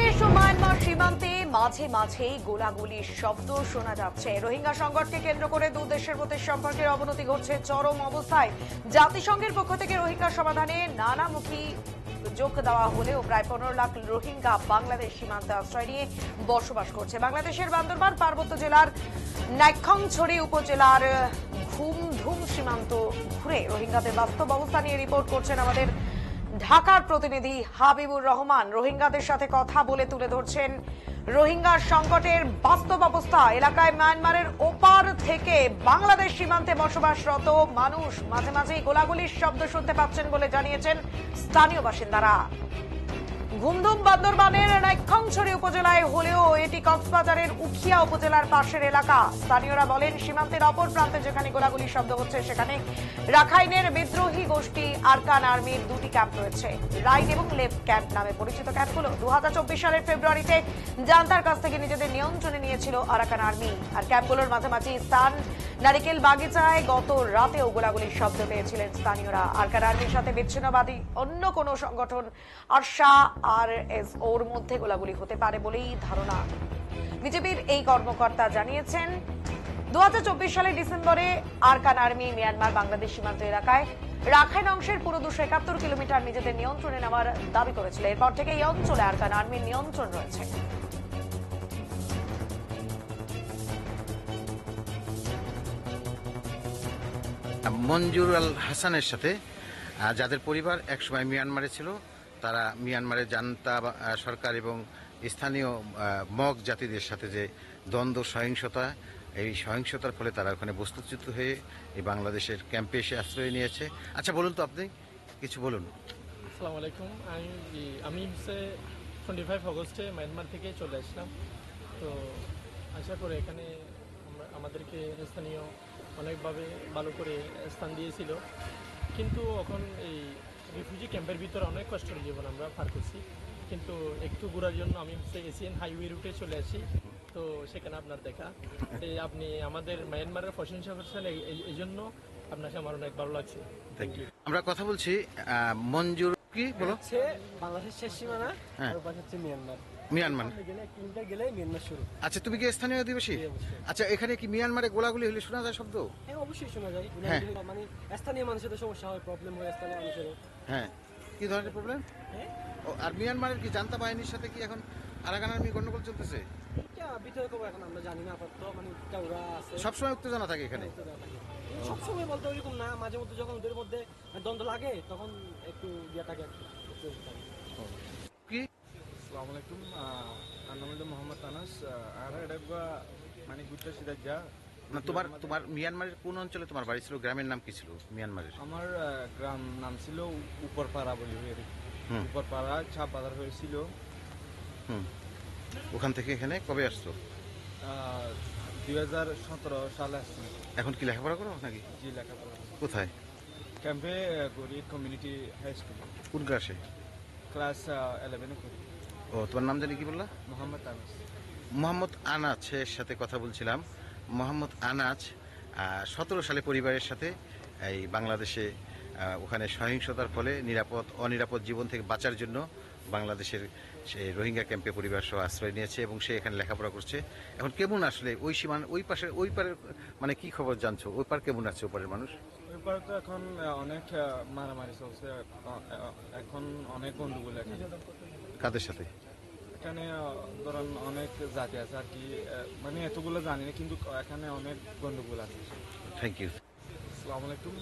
বাংলাদেশ ও Myanmar সীমান্তে মাঝে মাঝেই গোলাগুলির শব্দ শোনা যাচ্ছে। রোহিঙ্গা সংকটকে কেন্দ্র করে দু দেশের মধ্যে সম্পর্কের অবনতি ঘটছে চরম অবস্থায়। জাতিসংঘের পক্ষ থেকে রোহিঙ্গা সমাধানে নানামুখী যোগ দেওয়া হলেও প্রায় 15 লাখ রোহিঙ্গা বাংলাদেশ সীমান্তে আশ্রয় নিয়ে বসবাস করছে। বাংলাদেশের বান্দরবান পার্বত্য জেলার নাইক্ষ্যংছড়ি উপজেলার ঘুমধুম সীমান্ত ঘুরে রোহিঙ্গাদের বাস্তব অবস্থা নিয়ে রিপোর্ট করছেন আমাদের ঢাকার প্রতিনিধি হাবিবুর রহমান। রোহিঙ্গাদের সাথে কথা বলে তুলে ধরছেন রোহিঙ্গা সংকটের বাস্তব অবস্থা। এলাকায় মায়ানমারের ওপার থেকে বাংলাদেশ সীমান্তে বসবাসরত মানুষ মাঝে মাঝেই গোলাগুলির শব্দ শুনতে পাচ্ছেন বলে জানিয়েছেন স্থানীয় বাসিন্দারা। ঘুমধুম বান্দরবানের নাইক্ষ্যংছড়ি উপজেলায় হলেও এটি কক্সবাজারের উখিয়া উপজেলার পাশের এলাকা। স্থানীয়রা বলেন, সীমান্তের অপর প্রান্তে যেখানে গোলাগুলির শব্দ হচ্ছে সেখানে রাখাইনের বিদ্রোহী গোষ্ঠী আরকান আর্মির দুটি ক্যাম্প রয়েছে। রাইট এবং লেফট ক্যাম্প নামে পরিচিত ক্যাম্পগুলো 2024 সালের ফেব্রুয়ারিতে জান্তার কাছ থেকে নিজেদের নিয়ন্ত্রণে নিয়েছিল আরাকান আর্মি। আর ক্যাম্পগুলোর মাঝামাঝি স্থান নারিকেল বাগিচায় গত রাতেও গোলাগুলির শব্দ পেয়েছিলেন স্থানীয়রা। আরকান আর্মির সাথে বিচ্ছিন্নবাদী অন্য কোনো সংগঠন আরশা RSOর মধ্যে গোলাগুলি হতে পারে বলেই ধারণা। বিজেপির এই কর্মকর্তা জানিয়েছেন, 2024 সালের ডিসেম্বরে আরকান আর্মি মিয়ানমার বাংলাদেশ সীমান্ত এলাকায় রাখাইন অংশের পুরো 271 কিলোমিটার নিজেদের নিয়ন্ত্রণে নেওয়ার দাবি করেছিল। এরপর থেকে এই অঞ্চলে আরকান আর্মির নিয়ন্ত্রণ রয়েছে। মঞ্জুর আল হাসানের সাথে, যাদের পরিবার একসময় মিয়ানমারে ছিল, তারা মিয়ানমারের জান্তা সরকার এবং স্থানীয় মগ জাতিদের সাথে যে দ্বন্দ্ব সহিংসতা, এই সহিংসতার ফলে তারা ওখানে বস্তুচ্যুত হয়ে এই বাংলাদেশের ক্যাম্পে এসে আশ্রয় নিয়েছে। আচ্ছা, বলুন তো, আপনি কিছু বলুন। আসসালামু আলাইকুম। আমি হচ্ছে 25 আগস্টে মায়ানমার থেকে চলে আসলাম। তো আশা করে এখানে আমাদেরকে স্থানীয় অনেকভাবে ভালো করে স্থান দিয়েছিল, কিন্তু এখন এই রিফিউজি ক্যাম্পের ভিতরে অনেক কষ্টের জীবন আমরা পার করছি। কিন্তু একটু ঘোরার জন্য আমি হচ্ছে এশিয়ান হাইওয়ে রুটে চলে আসি। তো সেখানে আপনার দেখা, আপনি আমাদের মায়ানমারের প্রশংসা করছেন, এই জন্য আপনাকে আমার অনেক ভালো লাগছে। Thank you. আমরা কথা বলছি মঞ্জুর, কি বলো? বাংলাদেশের শেষ সীমানা, হ্যাঁ, ওর পাশে হচ্ছে মিয়ানমার। মিয়ানমার গেলে কিলোমিটার গেলে মিয়ানমার শুরু। আচ্ছা, তুমি কি স্থানীয় অধিবাসী? আচ্ছা, এখানে কি মিয়ানমারে গোলাগুলি হলে শোনা যায় শব্দ? হ্যাঁ, অবশ্যই শোনা যায়। হ্যাঁ। মানে স্থানীয় মানুষের তো সমস্যা হয়, প্রবলেম হয় স্থানীয় মানুষের। হ্যাঁ, কি ধরনের প্রবলেম? হ্যাঁ, আর মিয়ানমারের কি জান্তা বাহিনীর সাথে কি এখন আরাকান আর্মি গন্ডগোল চলতেছে? এটা ভিতরে খবর এখন আমরা জানি না আপাতত। মানে ওরা আছে, সবসময় উত্তেজনা থাকে এখানে? সবসময় বলতে ওইরকম না, মাঝে মধ্যে যখন ওদের মধ্যে দ্বন্দ্ব লাগে তখন একটু ইয়ে থাকে। কি? আসসালামু আলাইকুম। আমার নাম হলো মোহাম্মদ আনাস। আর এটা মানে গুত্তা সিরাজা। না, তোমার মিয়ানমারের কোন অঞ্চলে তোমার বাড়ি ছিল? গ্রামের নাম কি ছিল মিয়ানমারের? আমার গ্রাম নাম ছিল উপরপাড়া বলি। উপরপাড়া ছাপ বাজার হয়েছিল। ওখান থেকে এখানে কবে আসছো? 2017 সালে আসছি। এখন কি লেখাপড়া করো নাকি? জি, লেখাপড়া। কোথায়? ক্যাম্পে করি, কমিউনিটি হাই স্কুল। কোন ক্লাসে? ক্লাস 11-এ করি। ও, তোমার নাম জানি কি বললা? মোহাম্মদ আনাস। মোহাম্মদ আনাজের সাথে কথা বলছিলাম। মোহাম্মদ আনাজ 17 সালে পরিবারের সাথে এই বাংলাদেশে ওখানে সহিংসতার ফলে অনিরাপদ জীবন থেকে বাঁচার জন্য বাংলাদেশের সেই রোহিঙ্গা ক্যাম্পে পরিবার সহ আশ্রয় নিয়েছে এবং সে এখানে লেখাপড়া করছে। এখন কেমন আসলে ওই সীমানা, ওই পারের মানে কি খবর জানছো? ওই পার কেমন আছে ওপারের মানুষ? ওই পারে তো এখন অনেক মারামারি চলছে, এখন অনেক গন্ডগোল এখানে। কাদের সাথে? এখানে ধরেন অনেক জাতি আছে আর কি, মানে এতগুলো জানি না, কিন্তু এখানে অনেক গন্ডগোল আছে। Thank you. আসসালামু আলাইকুম।